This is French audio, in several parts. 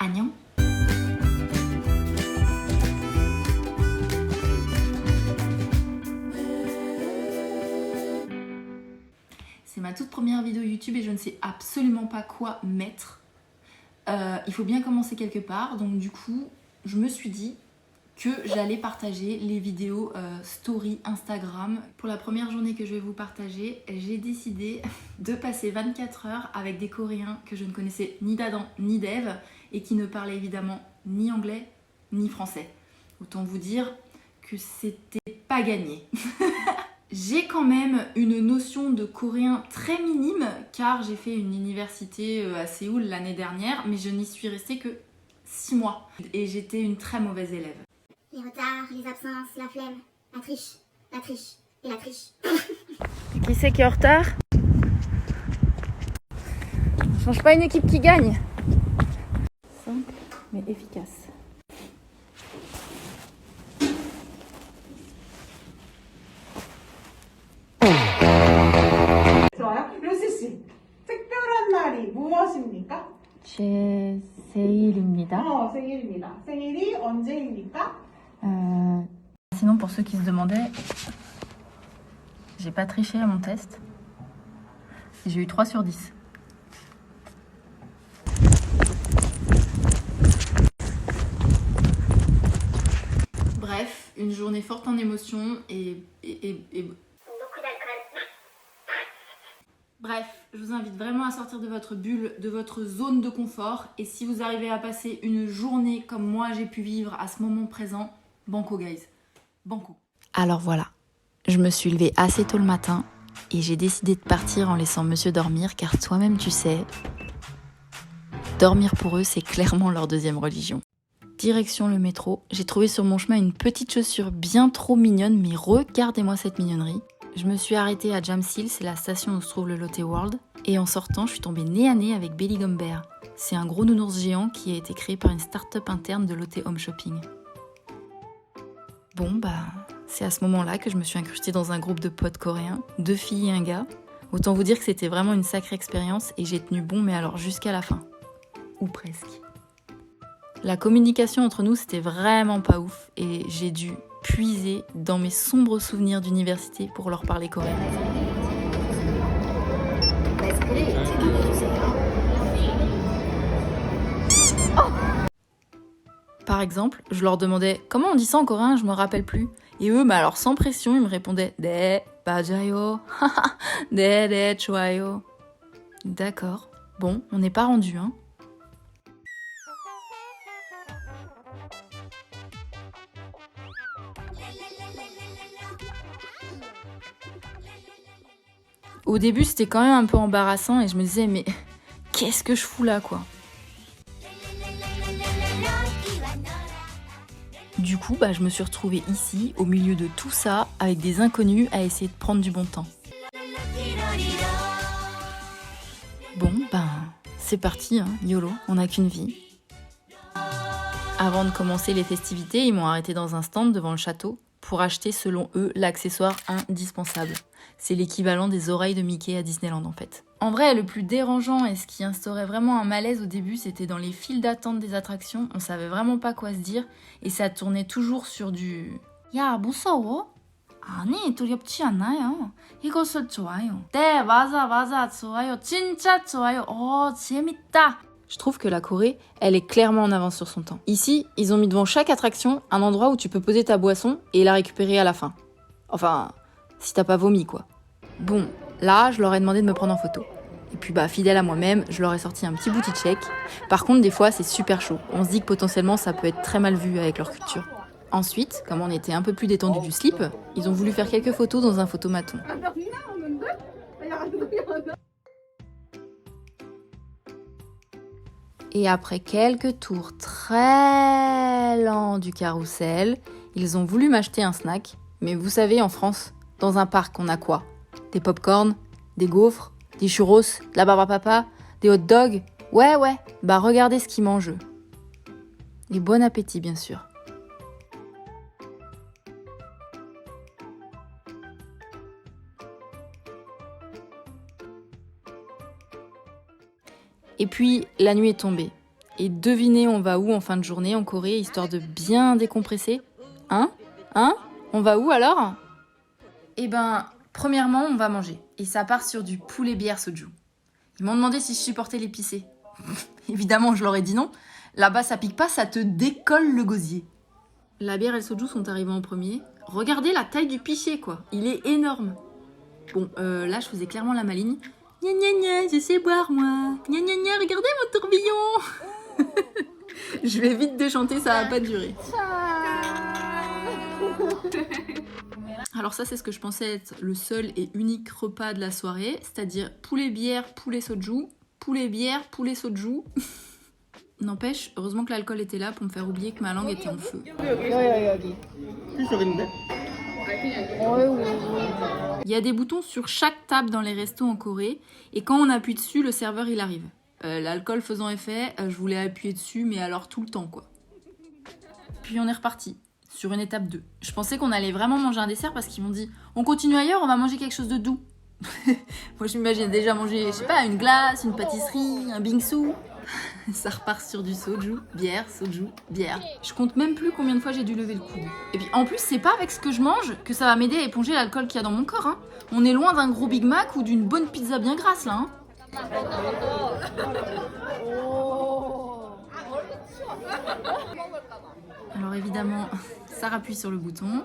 Annyeong. C'est ma toute première vidéo YouTube et je ne sais absolument pas quoi mettre. Il faut bien commencer quelque part, donc du coup, je me suis dit que j'allais partager les vidéos story Instagram. Pour la première journée que je vais vous partager, j'ai décidé de passer 24 heures avec des Coréens que je ne connaissais ni d'Adam ni d'Ève et qui ne parlaient évidemment ni anglais ni français. Autant vous dire que c'était pas gagné. J'ai quand même une notion de coréen très minime car j'ai fait une université à Séoul l'année dernière, mais je n'y suis restée que 6 mois et j'étais une très mauvaise élève. Les retards, les absences, la flemme, la triche et la triche. Qui c'est qui est en retard? On change pas une équipe qui gagne. Simple mais efficace. 좋아요. 루시 씨, 특별한 날이 무엇입니까? 제 생일입니다. 생일입니다. 생일이 언제입니까? Sinon, pour ceux qui se demandaient, j'ai pas triché à mon test. J'ai eu 3 sur 10. Bref, une journée forte en émotions et beaucoup d'alcool. Bref, je vous invite vraiment à sortir de votre bulle, de votre zone de confort. Et si vous arrivez à passer une journée comme moi j'ai pu vivre à ce moment présent, banco guys, banco. Alors voilà, je me suis levée assez tôt le matin et j'ai décidé de partir en laissant monsieur dormir car toi-même tu sais, dormir pour eux c'est clairement leur deuxième religion. Direction le métro, j'ai trouvé sur mon chemin une petite chaussure bien trop mignonne, mais regardez-moi cette mignonnerie. Je me suis arrêtée à Jamsil, c'est la station où se trouve le Lotte World, et en sortant, je suis tombée nez à nez avec Belly Gumbear. C'est un gros nounours géant qui a été créé par une start-up interne de Lotte Home Shopping. Bon c'est à ce moment-là que je me suis incrustée dans un groupe de potes coréens, 2 filles et un gars. Autant vous dire que c'était vraiment une sacrée expérience et j'ai tenu bon, mais alors jusqu'à la fin. Ou presque. La communication entre nous, c'était vraiment pas ouf et j'ai dû puiser dans mes sombres souvenirs d'université pour leur parler coréen. Par exemple, je leur demandais comment on dit ça en coréen, je me rappelle plus. Et eux, alors sans pression, ils me répondaient 네, 맞아요. 네, 좋아요. D'accord. Bon, on n'est pas rendu, hein. Au début, c'était quand même un peu embarrassant et je me disais, mais qu'est-ce que je fous là, quoi? Du coup, je me suis retrouvée ici, au milieu de tout ça, avec des inconnus à essayer de prendre du bon temps. Bon, c'est parti, hein, YOLO, on n'a qu'une vie. Avant de commencer les festivités, ils m'ont arrêté dans un stand devant le château pour acheter, selon eux, l'accessoire indispensable. C'est l'équivalent des oreilles de Mickey à Disneyland, en fait. En vrai, le plus dérangeant et ce qui instaurait vraiment un malaise au début, c'était dans les files d'attente des attractions. On savait vraiment pas quoi se dire et ça tournait toujours sur du « 야, 무서워? 아니, 두렵지 않아요. 이것을 좋아요. 네, 맞아, 좋아요. 진짜 좋아요. 재밌다. » Je trouve que la Corée, elle est clairement en avance sur son temps. Ici, ils ont mis devant chaque attraction un endroit où tu peux poser ta boisson et la récupérer à la fin. Enfin, si t'as pas vomi, quoi. Bon, là, je leur ai demandé de me prendre en photo. Et puis, fidèle à moi-même, je leur ai sorti un petit booty check. Par contre, des fois, c'est super chaud. On se dit que potentiellement, ça peut être très mal vu avec leur culture. Ensuite, comme on était un peu plus détendu du slip, ils ont voulu faire quelques photos dans un photomaton. Et après quelques tours très lents du carrousel, ils ont voulu m'acheter un snack. Mais vous savez, en France, dans un parc, on a quoi? Des pop-corn, des gaufres, des churros, de la barbe à papa, des hot dogs. Ouais, regardez ce qu'ils mangent. Et bon appétit, bien sûr. Et puis, la nuit est tombée. Et devinez, on va où en fin de journée en Corée, histoire de bien décompresser? Hein? On va où alors? Eh ben, premièrement, on va manger. Et ça part sur du poulet bière soju. Ils m'ont demandé si je supportais l'épicé. Évidemment, je leur ai dit non. Là-bas, ça pique pas, ça te décolle le gosier. La bière et le soju sont arrivés en premier. Regardez la taille du pichet, quoi. Il est énorme. Bon, là, je faisais clairement la maligne. Gna gna gna, je sais boire, moi. Gna gna gna, regardez mon tourbillon. Je vais vite déchanter, ça va pas durer. Alors ça, c'est ce que je pensais être le seul et unique repas de la soirée, c'est-à-dire poulet bière, poulet soju, poulet bière, poulet soju. N'empêche, heureusement que l'alcool était là pour me faire oublier que ma langue était en feu. Il y a des boutons sur chaque table dans les restos en Corée, et quand on appuie dessus, le serveur il arrive. L'alcool faisant effet, je voulais appuyer dessus, mais alors tout le temps quoi. Puis on est reparti, sur une étape 2. Je pensais qu'on allait vraiment manger un dessert parce qu'ils m'ont dit « On continue ailleurs, on va manger quelque chose de doux ». Moi je m'imagine déjà manger, je sais pas, une glace, une pâtisserie, un bingsu. Ça repart sur du soju, bière, soju, bière. Je compte même plus combien de fois j'ai dû lever le coude. Et puis en plus, c'est pas avec ce que je mange que ça va m'aider à éponger l'alcool qu'il y a dans mon corps. Hein. On est loin d'un gros Big Mac ou d'une bonne pizza bien grasse là. Hein. Alors évidemment, ça appuie sur le bouton.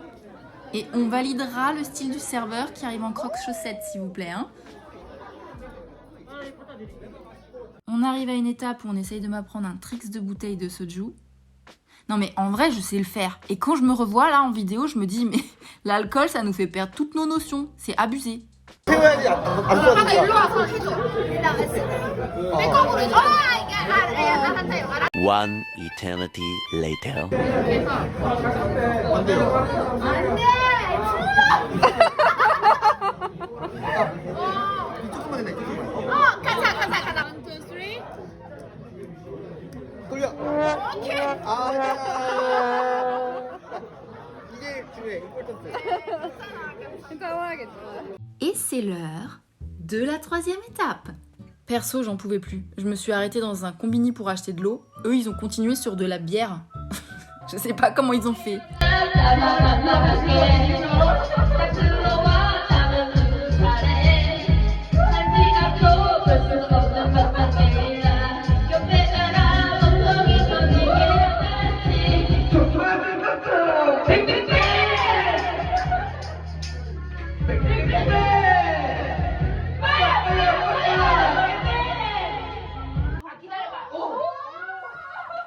Et on validera le style du serveur qui arrive en croque-chaussettes, s'il vous plaît. Hein. On arrive à une étape où on essaye de m'apprendre un tricks de bouteille de soju. Non mais en vrai, je sais le faire. Et quand je me revois là en vidéo, je me dis mais l'alcool, ça nous fait perdre toutes nos notions. C'est abusé. One eternity later. Et c'est l'heure de la troisième étape. Perso, j'en pouvais plus. Je me suis arrêtée dans un combini pour acheter de l'eau. Eux, ils ont continué sur de la bière. Je sais pas comment ils ont fait.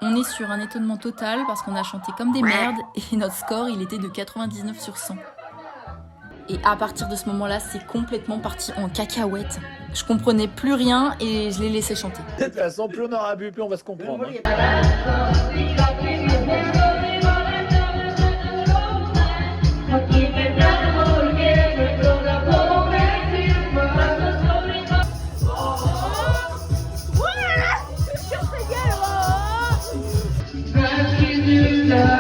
On est sur un étonnement total parce qu'on a chanté comme des merdes et notre score il était de 99 sur 100. Et à partir de ce moment-là, c'est complètement parti en cacahuète. Je comprenais plus rien et je l'ai laissé chanter. De toute façon, plus on aura bu, plus on va se comprendre. Yeah.